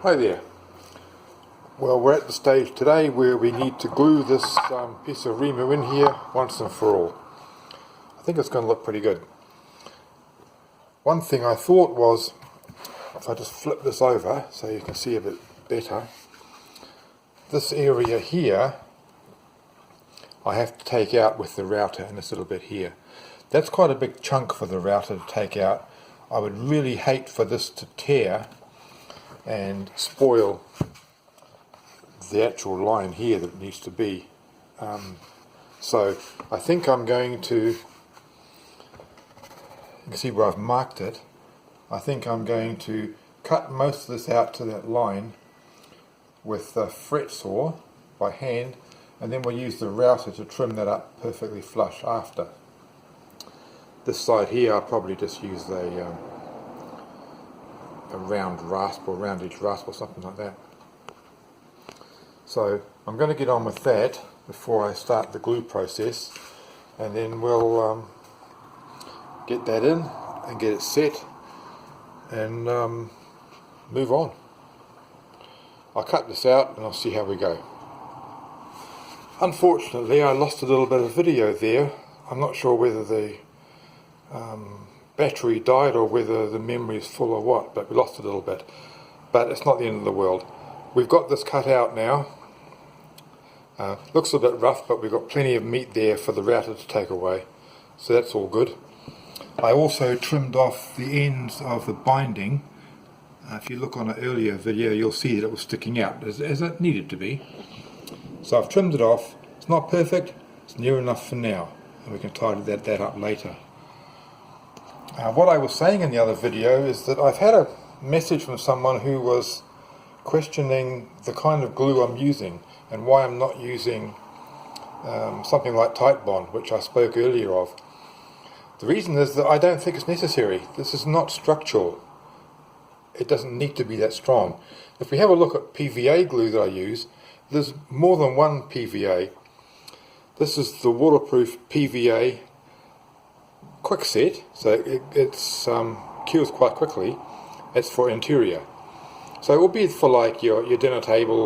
Hi there. Well, we're at the stage today where we need to glue this piece of Rimu in here once and for all. I think it's going to look pretty good. One thing I thought was, if I just flip this over so you can see a bit better, this area here I have to take out with the router, and this little bit here. That's quite a big chunk for the router to take out. I would really hate for this to tear and spoil the actual line here that it needs to be. So I think I'm going to, you can see where I've marked it, I think I'm going to cut most of this out to that line with a fret saw by hand, and then we'll use the router to trim that up perfectly flush after. This side here I'll probably just use a round rasp or round edge rasp or something like that. So I'm going to get on with that before I start the glue process, and then we'll get that in and get it set and move on. I'll cut this out and I'll see how we go. Unfortunately, I lost a little bit of video there. I'm not sure whether the battery died or whether the memory is full or what, but we lost a little bit. But it's not the end of the world. We've got this cut out now. Looks a bit rough, but we've got plenty of meat there for the router to take away, so that's all good. I also trimmed off the ends of the binding. If you look on an earlier video, you'll see that it was sticking out as it needed to be. So I've trimmed it off. It's not perfect, it's near enough for now, and we can tidy that up later. What I was saying in the other video is that I've had a message from someone who was questioning the kind of glue I'm using and why I'm not using something like Titebond, which I spoke earlier of. The reason is that I don't think it's necessary. This is not structural. It doesn't need to be that strong. If we have a look at PVA glue that I use, there's more than one PVA. This is the waterproof PVA quick set, so it cures quite quickly. It's for interior. So it will be for like your dinner table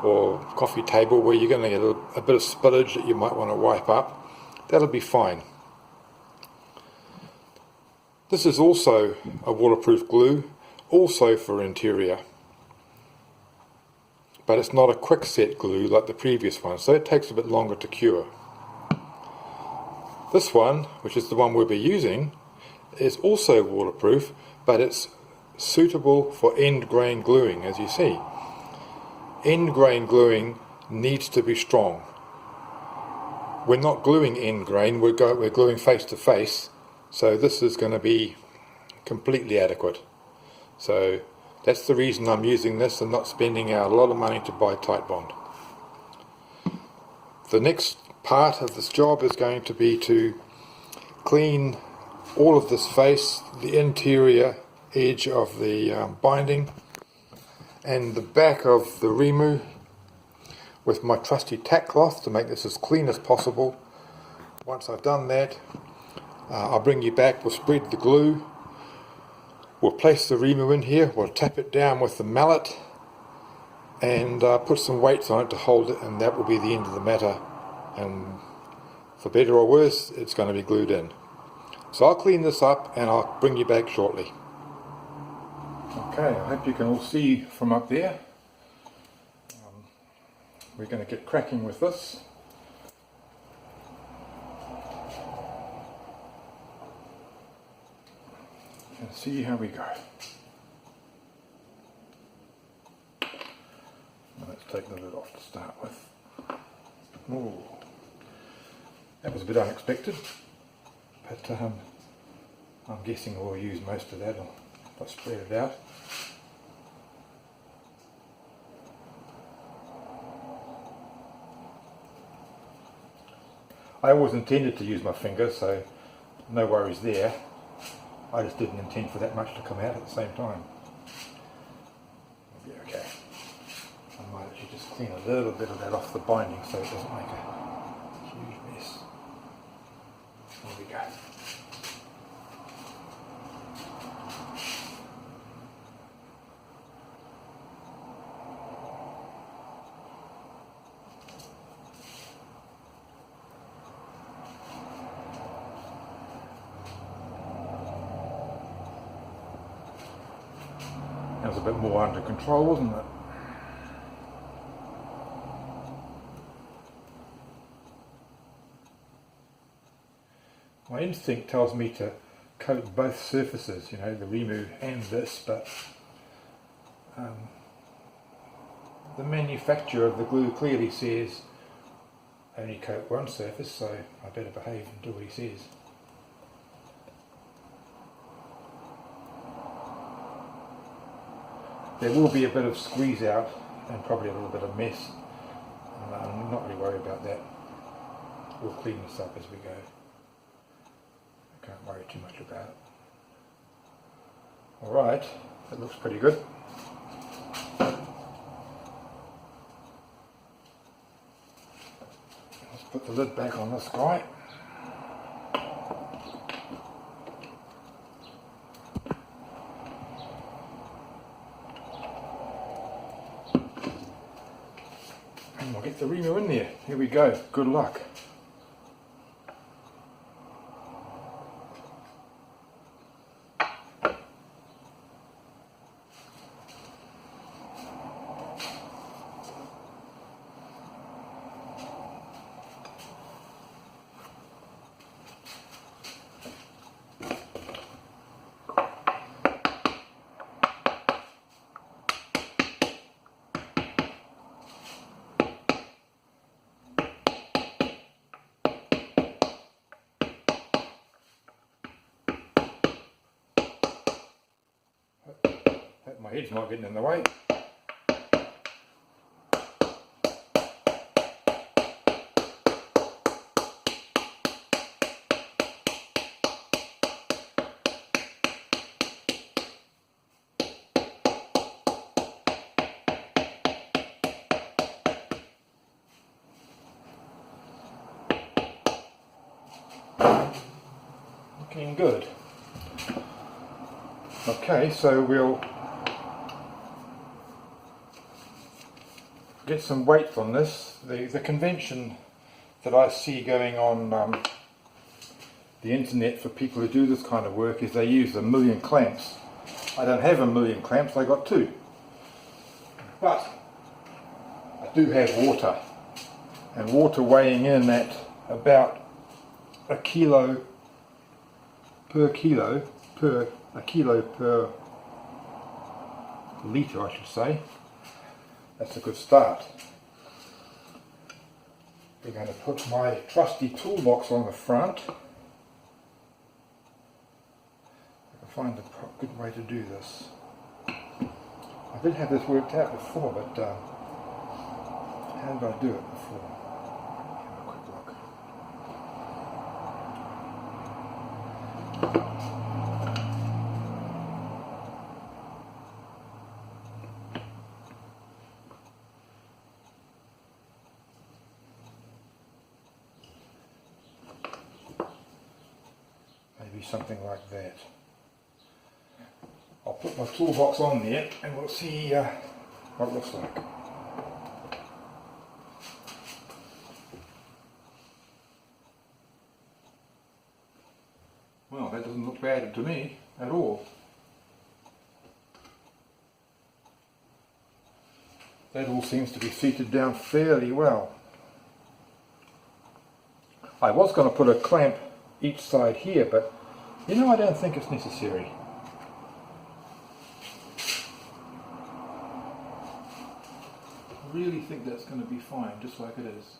or coffee table where you're going to get a bit of spillage that you might want to wipe up. That'll be fine. This is also a waterproof glue, also for interior. But it's not a quick set glue like the previous one, so it takes a bit longer to cure. This one, which is the one we'll be using, is also waterproof, but it's suitable for end grain gluing, as you see. End grain gluing needs to be strong. We're not gluing end grain, we're gluing face to face, so this is going to be completely adequate. So that's the reason I'm using this and not spending out a lot of money to buy Titebond. The next part of this job is going to be to clean all of this face, the interior edge of the binding and the back of the Rimu with my trusty tack cloth to make this as clean as possible. Once I've done that, I'll bring you back, we'll spread the glue, we'll place the Rimu in here, we'll tap it down with the mallet and put some weights on it to hold it, and that will be the end of the matter. And for better or worse, it's going to be glued in. So I'll clean this up and I'll bring you back shortly. Okay, I hope you can all see from up there. We're going to get cracking with this. And see how we go. Now let's take the lid off to start with. Ooh. That was a bit unexpected, but I'm guessing we'll use most of that if I spread it out. I always intended to use my finger, so no worries there. I just didn't intend for that much to come out at the same time. It'll be okay. I might actually just clean a little bit of that off the binding so it doesn't make a huge mess. There we go. That was a bit more under control, wasn't it? My instinct tells me to coat both surfaces, you know, the Rimu and this, but the manufacturer of the glue clearly says only coat one surface, so I better behave and do what he says. There will be a bit of squeeze out and probably a little bit of mess. I'm not really worried about that. We'll clean this up as we go. I can't worry too much about it. Alright, that looks pretty good. Let's put the lid back on this guy. And we'll get the Rimu in there. Here we go. Good luck. My head's not getting in the way. Looking good. Okay, so we'll get some weight on this. The convention that I see going on the internet for people who do this kind of work is they use 1,000,000 clamps. I don't have 1,000,000 clamps, I got 2. But I do have water, and water weighing in at about a kilo per litre, I should say. That's a good start. We're going to put my trusty toolbox on the front. I can find a good way to do this. I did have this worked out before, but how did I do it before? Have a quick look. Maybe something like that. I'll put my toolbox on there and we'll see what it looks like. Well, that doesn't look bad to me at all. That all seems to be seated down fairly well. I was going to put a clamp each side here, but you know, I don't think it's necessary. I really think that's going to be fine, just like it is.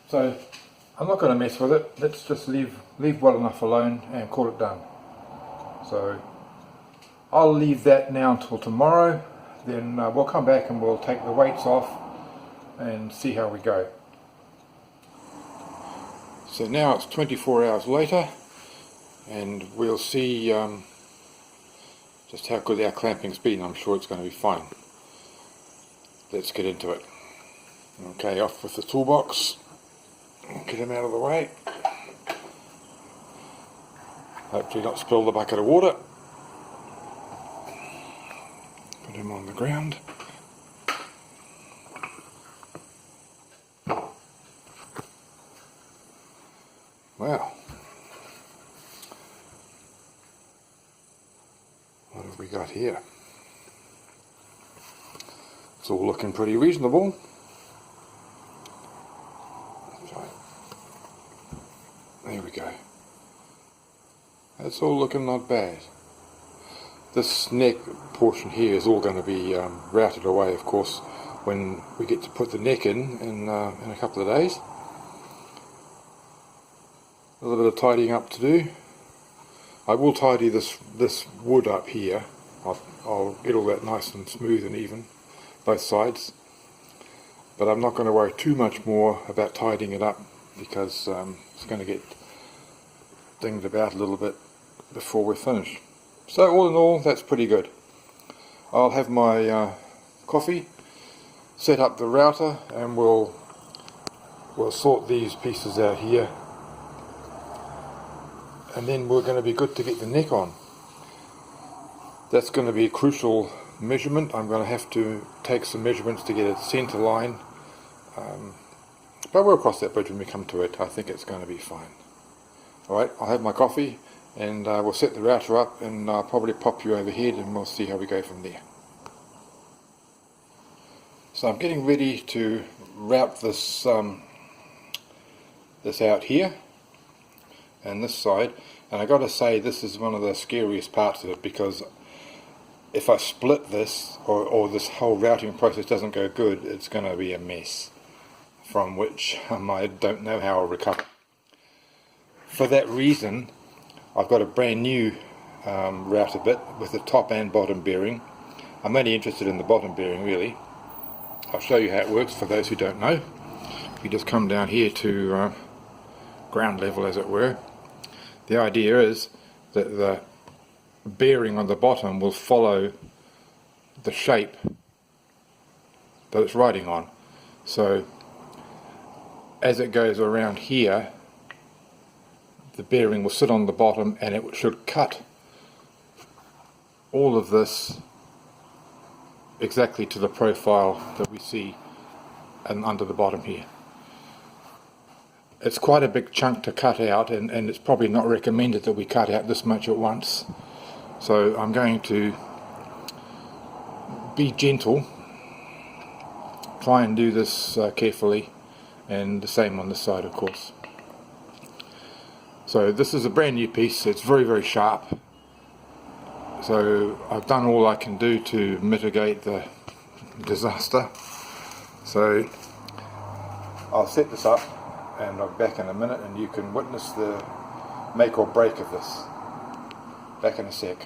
So I'm not going to mess with it. Let's just leave well enough alone and call it done. So I'll leave that now until tomorrow. Then we'll come back and we'll take the weights off and see how we go. So now it's 24 hours later, and we'll see just how good our clamping's been. I'm sure it's going to be fine. Let's get into it. Okay, off with the toolbox. Get him out of the way. Hopefully not spill the bucket of water. Put him on the ground. Wow. What have we got here? It's all looking pretty reasonable. There we go. That's all looking not bad. This neck portion here is all going to be routed away, of course, when we get to put the neck in a couple of days. A little bit of tidying up to do. I will tidy this wood up here. I'll get all that nice and smooth and even, both sides. But I'm not going to worry too much more about tidying it up, because it's going to get dinged about a little bit before we're finished. So all in all, that's pretty good. I'll have my coffee, set up the router, and we'll sort these pieces out here, and then we're going to be good to get the neck on. That's going to be a crucial measurement. I'm going to have to take some measurements to get a centre line, but we'll cross that bridge when we come to it. I think it's going to be fine. Alright, I'll have my coffee, and we'll set the router up, and I'll probably pop you overhead, and we'll see how we go from there. So I'm getting ready to route this this out here and this side, and I got to say, this is one of the scariest parts of it, because if I split this, or this whole routing process doesn't go good, it's going to be a mess from which I don't know how I'll recover. For that reason, I've got a brand new router bit with the top and bottom bearing. I'm only interested in the bottom bearing, really. I'll show you how it works for those who don't know. You just come down here to ground level, as it were. The idea is that the bearing on the bottom will follow the shape that it's riding on. So as it goes around here, the bearing will sit on the bottom, and it should cut all of this exactly to the profile that we see and under the bottom here. It's quite a big chunk to cut out, and it's probably not recommended that we cut out this much at once. So I'm going to be gentle, try and do this carefully, and the same on this side, of course. So this is a brand new piece. It's very, very sharp. So I've done all I can do to mitigate the disaster. So I'll set this up, and I'll be back in a minute, and you can witness the make or break of this. Back in a sec.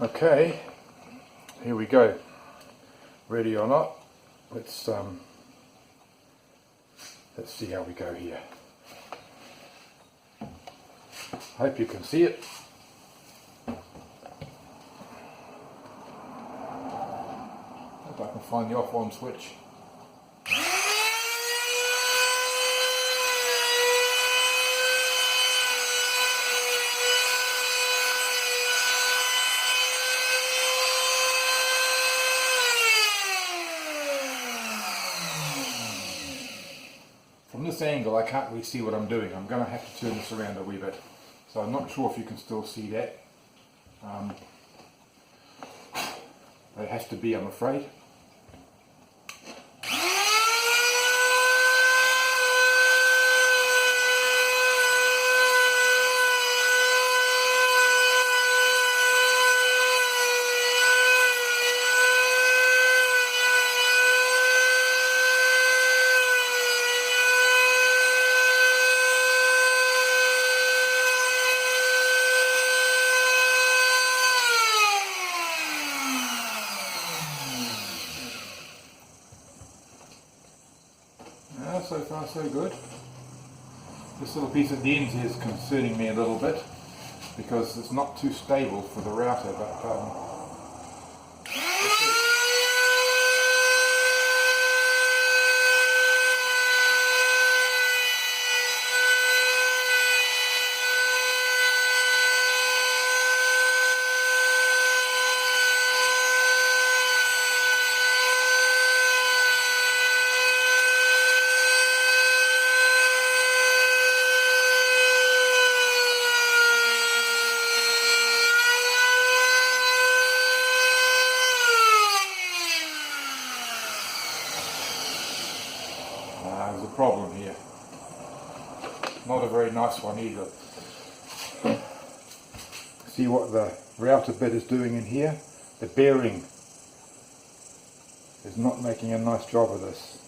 Okay, here we go. Ready or not? Let's see how we go here. Hope you can see it. Hope I can find the off-on switch. From this angle I can't really see what I'm doing. I'm going to have to turn this around a wee bit. So I'm not sure if you can still see that. It has to be, I'm afraid. So far so good. This little piece at the end here is concerning me a little bit, because it's not too stable for the router, but There's a problem here. Not a very nice one either. See what the router bit is doing in here? The bearing is not making a nice job of this.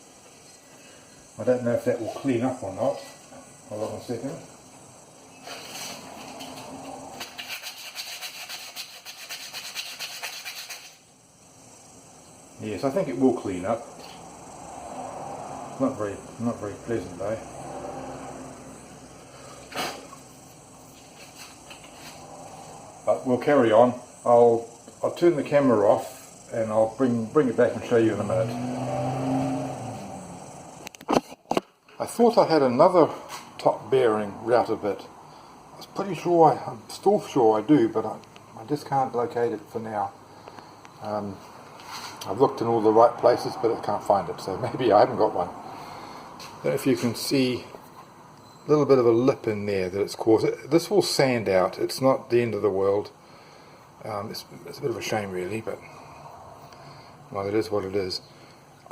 I don't know if that will clean up or not. Hold on a second. Yes, I think it will clean up. Not very pleasant though. But we'll carry on. I'll turn the camera off and I'll bring it back and show you in a minute. I thought I had another top bearing router bit. I was pretty sure, I'm still sure I do, but I just can't locate it for now. I've looked in all the right places, but I can't find it, so maybe I haven't got one. I don't know if you can see a little bit of a lip in there that it's caused. This will sand out. It's not the end of the world. It's a bit of a shame really, but well, it is what it is.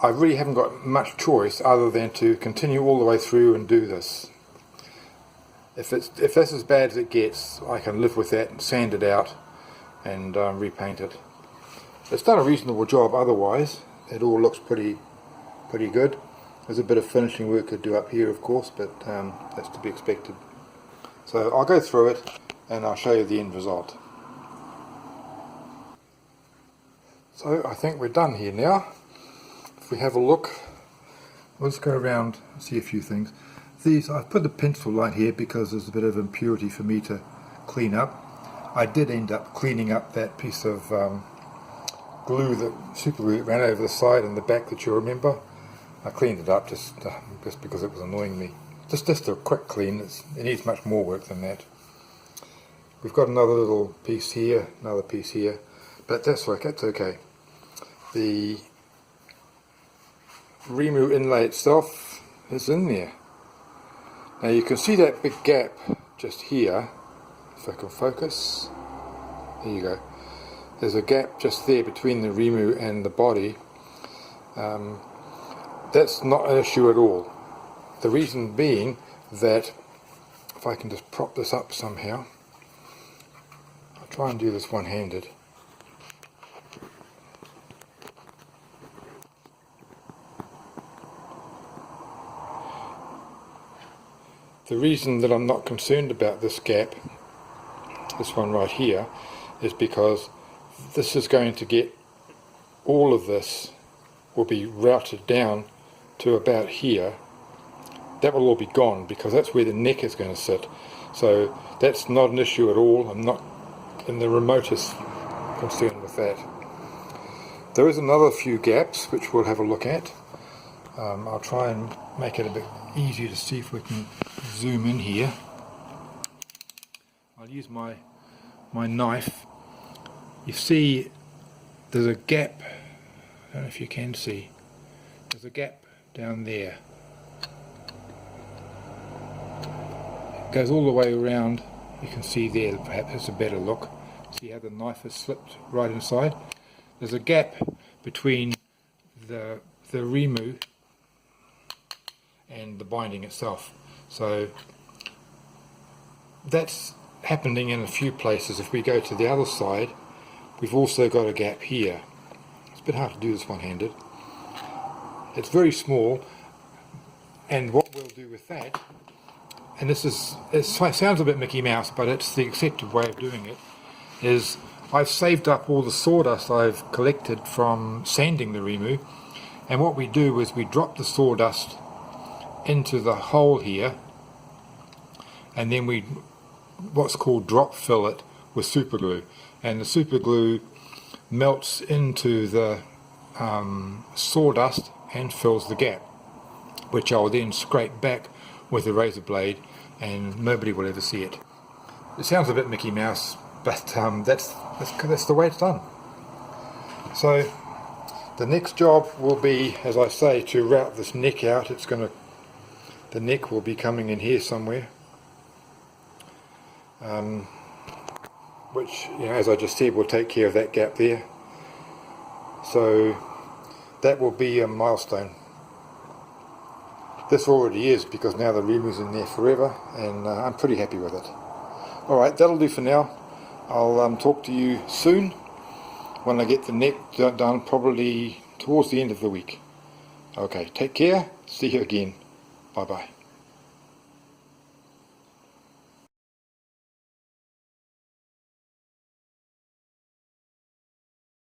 I really haven't got much choice other than to continue all the way through and do this. If that's as bad as it gets, I can live with that and sand it out and repaint it. It's done a reasonable job otherwise. It all looks pretty good. There's a bit of finishing work to do up here of course, but that's to be expected. So I'll go through it and I'll show you the end result. So I think we're done here now. If we have a look, let's go around and see a few things. I've put the pencil light here because there's a bit of impurity for me to clean up. I did end up cleaning up that piece of glue, super glue that ran over the side and the back that you remember. I cleaned it up just because it was annoying me. Just a quick clean. It needs much more work than that. We've got another little piece here, another piece here, but that's okay. The Rimu inlay itself is in there. Now you can see that big gap just here. If I can focus, there you go. There's a gap just there between the Rimu and the body. That's not an issue at all. The reason being that, if I can just prop this up somehow, I'll try and do this one-handed. The reason that I'm not concerned about this gap, this one right here, is because this is going to get, all of this will be routed down to about here. That will all be gone because that's where the neck is going to sit. So that's not an issue at all. I'm not in the remotest concerned with that. There is another few gaps which we'll have a look at. I'll try and make it a bit easier to see if we can zoom in here. I'll use my knife. You see there's a gap, I don't know if you can see, there's a gap down there. It goes all the way around, you can see there, perhaps it's a better look. See how the knife has slipped right inside? There's a gap between the Rimu and the binding itself. So that's happening in a few places. If we go to the other side, we've also got a gap here. It's a bit hard to do this one-handed. It's very small, and what we'll do with that, and it sounds a bit Mickey Mouse, but it's the accepted way of doing it, is I've saved up all the sawdust I've collected from sanding the Rimu, and what we do is we drop the sawdust into the hole here, and then we what's called drop fill it with super glue, and the super glue melts into the sawdust and fills the gap, which I'll then scrape back with a razor blade and nobody will ever see it. It sounds a bit Mickey Mouse, but that's the way it's done. So the next job will be, as I say, to route this neck out. The neck will be coming in here somewhere, which, as I just said, will take care of that gap there. So that will be a milestone. This already is, because now the Rimu's in there forever, and I'm pretty happy with it. Alright, that'll do for now. I'll talk to you soon when I get the neck done, probably towards the end of the week. Okay, take care. See you again. Bye bye.